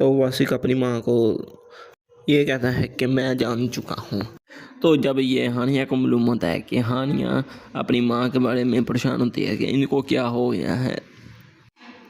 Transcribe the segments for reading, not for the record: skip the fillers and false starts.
تو واسق اپنی ماں کو یہ کہتا ہے کہ میں جان چکا ہوں۔ تو جب یہ ہانیہ کو معلوم ہوتا ہے کہ ہانیہ اپنی ماں کے بارے میں پریشان ہوتی ہے کہ ان کو کیا ہو گیا ہے،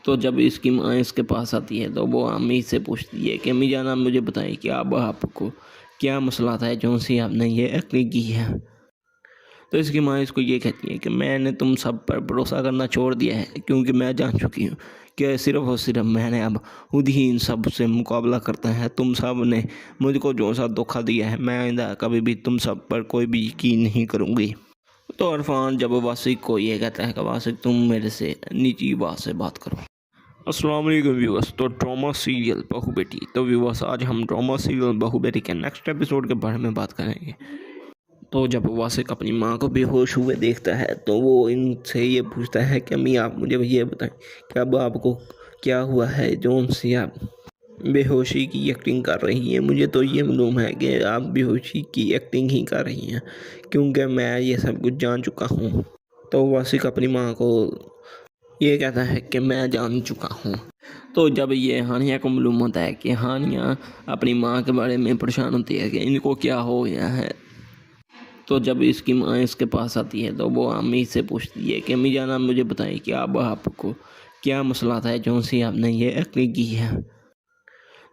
تو جب اس کی ماں اس کے پاس آتی ہے تو وہ امی سے پوچھتی ہے کہ امی جان آپ مجھے بتائیں کہ اب آپ کو کیا مسئلہ ہے جو سی آپ نے یہ ایکٹنگ کی ہے۔ تو اس کی ماں اس کو یہ کہتی ہے کہ میں نے تم سب پر بھروسہ کرنا چھوڑ دیا ہے، کیونکہ میں جان چکی ہوں کہ صرف اور صرف میں نے اب خود ہی ان سب سے مقابلہ کرتا ہے۔ تم سب نے مجھ کو جو سا دھوکہ دیا ہے، میں آئندہ کبھی بھی تم سب پر کوئی بھی یقین نہیں کروں گی۔ تو عرفان جب واسق کو یہ کہتا ہے کہ واسق تم میرے سے نیچی بات سے بات کرو۔ السلام علیکم ویورس، تو ڈرامہ سیریل بہو بیٹی، تو ویورس آج ہم ڈرامہ سیریل بہو بیٹی کے نیکسٹ ایپیسوڈ کے بارے میں بات کریں گے۔ تو جب واسق اپنی ماں کو بے ہوش ہوئے دیکھتا ہے تو وہ ان سے یہ پوچھتا ہے کہ امی آپ مجھے یہ بتائیں کہ اب آپ کو کیا ہوا ہے جو ان سے آپ بے ہوشی کی ایکٹنگ کر رہی ہیں۔ مجھے تو یہ معلوم ہے کہ آپ بے ہوشی کی ایکٹنگ ہی کر رہی ہیں، کیونکہ میں یہ سب کچھ جان چکا ہوں۔ تو واسق اپنی ماں کو یہ کہتا ہے کہ میں جان چکا ہوں۔ تو جب یہ ہانیہ کو معلوم ہوتا ہے کہ ہانیہ اپنی ماں کے بارے میں پریشان ہوتی ہے کہ ان کو کیا ہو گیا ہے، تو جب اس کی ماں اس کے پاس آتی ہے تو وہ امی سے پوچھتی ہے کہ امی جان آپ مجھے بتائیں کہ اب آپ کو کیا مسئلہ ہے جو سی آپ نے یہ ایکٹنگ کی ہے۔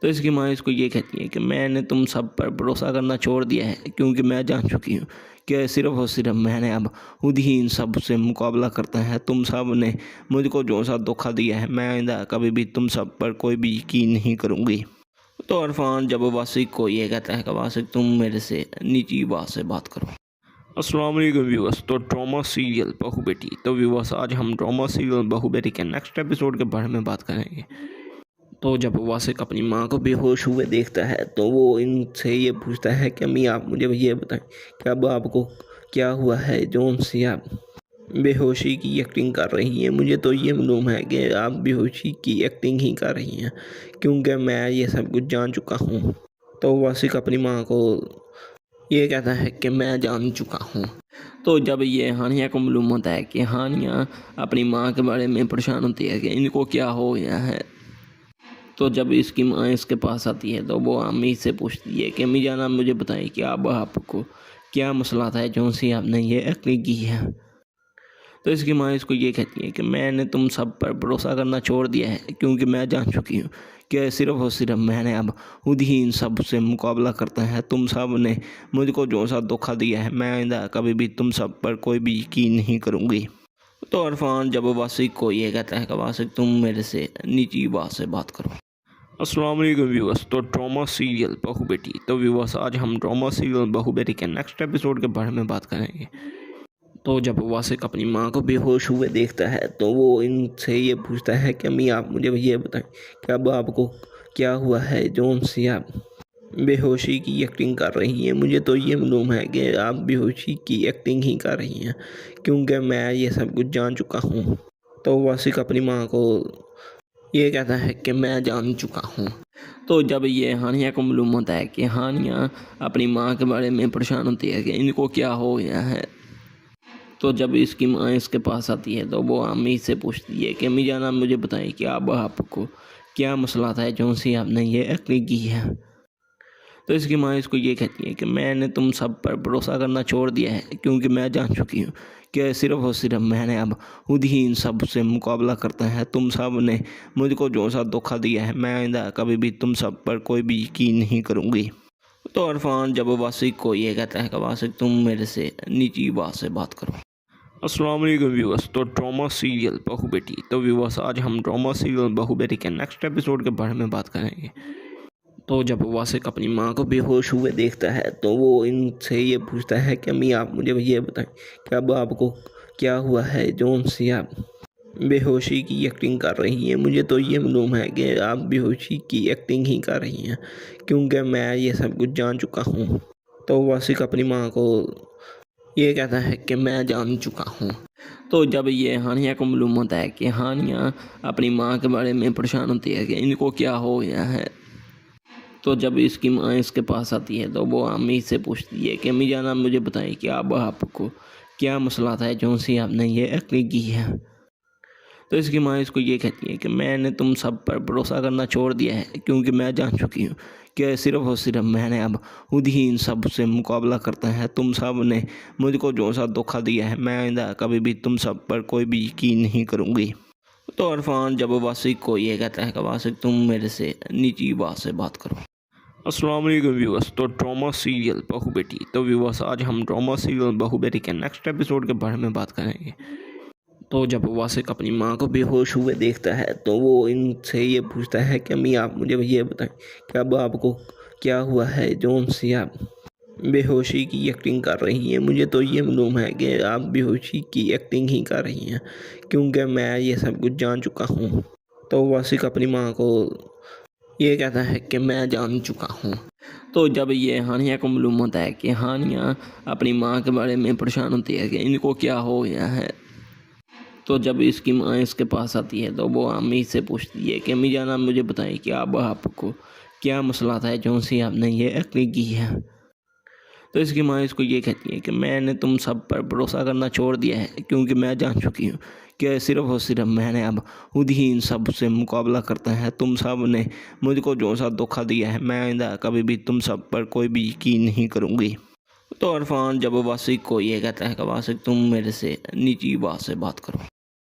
تو اس کی ماں اس کو یہ کہتی ہے کہ میں نے تم سب پر بھروسہ کرنا چھوڑ دیا ہے، کیونکہ میں جان چکی ہوں کہ صرف اور صرف میں نے اب خود ہی ان سب سے مقابلہ کرتا ہے۔ تم سب نے مجھ کو جو سا دھوکہ دیا ہے، میں آئندہ کبھی بھی تم سب پر کوئی بھی یقین نہیں کروں گی۔ تو عرفان جب واسق کو یہ کہتا ہے کہ واسق تم میرے سے نیچی بات سے بات کرو۔ السلام علیکم ویورس، تو ڈرامہ سیریل بہو بیٹی، تو ویورس آج ہم ڈرامہ سیریل بہو بیٹی کے نیکسٹ ایپیسوڈ کے بارے میں بات کریں گے۔ تو جب واسق اپنی ماں کو بے ہوش ہوئے دیکھتا ہے تو وہ ان سے یہ پوچھتا ہے کہ امی آپ مجھے یہ بتائیں کہ اب آپ کو کیا ہوا ہے جو ان سے آپ بے ہوشی کی ایکٹنگ کر رہی ہیں۔ مجھے تو یہ معلوم ہے کہ آپ بے ہوشی کی ایکٹنگ ہی کر رہی ہیں، کیونکہ میں یہ سب کچھ جان چکا ہوں۔ تو واسق اپنی ماں کو یہ کہتا ہے کہ میں جان چکا ہوں۔ تو جب یہ ہانیہ کو معلوم ہوتا ہے کہ ہانیہ اپنی ماں کے بارے میں پریشان ہوتی ہے کہ ان کو کیا ہو گیا ہے، تو جب اس کی ماں اس کے پاس آتی ہے تو وہ امی سے پوچھتی ہے کہ امی جان آپ مجھے بتائیں کہ اب آپ کو کیا مسئلہ ہے جو سی آپ نے یہ ایکٹنگ کی ہے۔ تو اس کی ماں اس کو یہ کہتی ہے کہ میں نے تم سب پر بھروسہ کرنا چھوڑ دیا ہے، کیونکہ میں جان چکی ہوں کہ صرف اور صرف میں نے اب خود ہی ان سب سے مقابلہ کرتا ہے۔ تم سب نے مجھ کو جو سا دھوکہ دیا ہے، میں آئندہ کبھی بھی تم سب پر کوئی بھی یقین نہیں کروں گی۔ تو عرفان جب واسق کو یہ کہتا ہے کہ واسق تم میرے سے نیچی بات سے بات کرو۔ السلام علیکم ویورس، تو ڈرامہ سیریل بہو بیٹی، تو ویورس آج ہم ڈرامہ سیریل بہو بیٹی کے نیکسٹ ایپیسوڈ کے بارے میں بات کریں گے۔ تو جب واسق اپنی ماں کو بے ہوش ہوئے دیکھتا ہے تو وہ ان سے یہ پوچھتا ہے کہ امی آپ مجھے یہ بتائیں کہ اب آپ کو کیا ہوا ہے جو ان سے آپ بے ہوشی کی ایکٹنگ کر رہی ہیں۔ مجھے تو یہ معلوم ہے کہ آپ بے ہوشی کی ایکٹنگ ہی کر رہی ہیں، کیونکہ میں یہ سب کچھ جان چکا ہوں۔ تو واسق اپنی ماں کو یہ کہتا ہے کہ میں جان چکا ہوں۔ تو جب یہ ہانیہ کو معلوم ہوتا ہے کہ ہانیہ اپنی ماں کے بارے میں پریشان ہوتی ہے کہ ان کو کیا ہو گیا ہے، تو جب اس کی ماں اس کے پاس آتی ہے تو وہ امی سے پوچھتی ہے کہ امی جان آپ مجھے بتائیں کہ اب آپ کو کیا مسئلہ ہے جو سی آپ نے یہ ایکٹنگ کی ہے۔ تو اس کی ماں اس کو یہ کہتی ہے کہ میں نے تم سب پر بھروسہ کرنا چھوڑ دیا ہے، کیونکہ میں جان چکی ہوں کہ صرف اور صرف میں نے اب خود ہی ان سب سے مقابلہ کرتا ہے۔ تم سب نے مجھ کو جو سا دھوکہ دیا ہے، میں آئندہ کبھی بھی تم سب پر کوئی بھی یقین نہیں کروں گی۔ تو عرفان جب واسق کو یہ کہتا ہے کہ واسق تم میرے سے نیچی بات سے بات کرو۔ السلام علیکم ویورس، تو ڈرامہ سیریل بہو بیٹی، تو ویورس آج ہم ڈرامہ سیریل بہو بیٹی کے نیکسٹ ایپیسوڈ کے بارے میں بات کریں گے۔ تو جب واسق اپنی ماں کو بے ہوش ہوئے دیکھتا ہے تو وہ ان سے یہ پوچھتا ہے کہ امی آپ مجھے یہ بتائیں کہ اب آپ کو کیا ہوا ہے جو ان سے آپ بے ہوشی کی ایکٹنگ کر رہی ہیں۔ مجھے تو یہ معلوم ہے کہ آپ بے ہوشی کی ایکٹنگ ہی کر رہی ہیں، کیونکہ میں یہ سب کچھ جان چکا ہوں۔ تو واسق اپنی ماں کو یہ کہتا ہے کہ میں جان چکا ہوں۔ تو جب یہ ہانیہ کو معلوم ہوتا ہے کہ ہانیہ اپنی ماں کے بارے میں پریشان ہوتی ہے کہ ان کو کیا ہو گیا ہے، تو جب اس کی ماں اس کے پاس آتی ہے تو وہ امی سے پوچھتی ہے کہ امی جان آپ مجھے بتائیں کہ اب آپ کو کیا مسئلہ ہے جو سی آپ نے یہ ایکٹنگ کی ہے۔ تو اس کی ماں اس کو یہ کہتی ہے کہ میں نے تم سب پر بھروسہ کرنا چھوڑ دیا ہے، کیونکہ میں جان چکی ہوں کہ صرف اور صرف میں نے اب خود ہی ان سب سے مقابلہ کرتا ہے۔ تم سب نے مجھ کو جو سا دھوکہ دیا ہے، میں آئندہ کبھی بھی تم سب پر کوئی بھی یقین نہیں کروں گی۔ تو عرفان جب واسق کو یہ کہتا ہے کہ واسق تم میرے سے نیچی بات سے بات کرو۔ السلام علیکم ویورس، تو ڈرامہ سیریل بہو بیٹی، تو ویورس آج ہم ڈرامہ سیریل بہو بیٹی کے نیکسٹ ایپیسوڈ کے بارے میں بات کریں گے۔ تو جب واسق اپنی ماں کو بے ہوش ہوئے دیکھتا ہے تو وہ ان سے یہ پوچھتا ہے کہ امی آپ مجھے یہ بتائیں کہ اب آپ کو کیا ہوا ہے جو ان سے آپ بے ہوشی کی ایکٹنگ کر رہی ہیں۔ مجھے تو یہ معلوم ہے کہ آپ بے ہوشی کی ایکٹنگ ہی کر رہی ہیں، کیونکہ میں یہ سب کچھ جان چکا ہوں۔ تو واسق اپنی ماں کو یہ کہتا ہے کہ میں جان چکا ہوں۔ تو جب یہ ہانیہ کو معلوم ہوتا ہے کہ ہانیہ اپنی ماں کے بارے میں پریشان ہوتی ہے کہ ان کو کیا ہو گیا ہے، تو جب اس کی ماں اس کے پاس آتی ہے تو وہ امی سے پوچھتی ہے کہ امی جان آپ مجھے بتائیں کہ اب آپ کو کیا مسئلہ تھا جو سی آپ نے یہ ایکٹنگ کی ہے۔ تو اس کی ماں اس کو یہ کہتی ہے کہ میں نے تم سب پر بھروسہ کرنا چھوڑ دیا ہے، کیونکہ میں جان چکی ہوں کہ صرف اور صرف میں نے اب خود ہی ان سب سے مقابلہ کرتا ہے۔ تم سب نے مجھ کو جو سا دھوکہ دیا ہے، میں آئندہ کبھی بھی تم سب پر کوئی بھی یقین نہیں کروں گی۔ تو عرفان جب واسق کو یہ کہتا ہے کہ واسق تم میرے سے نیچی بات سے بات کرو۔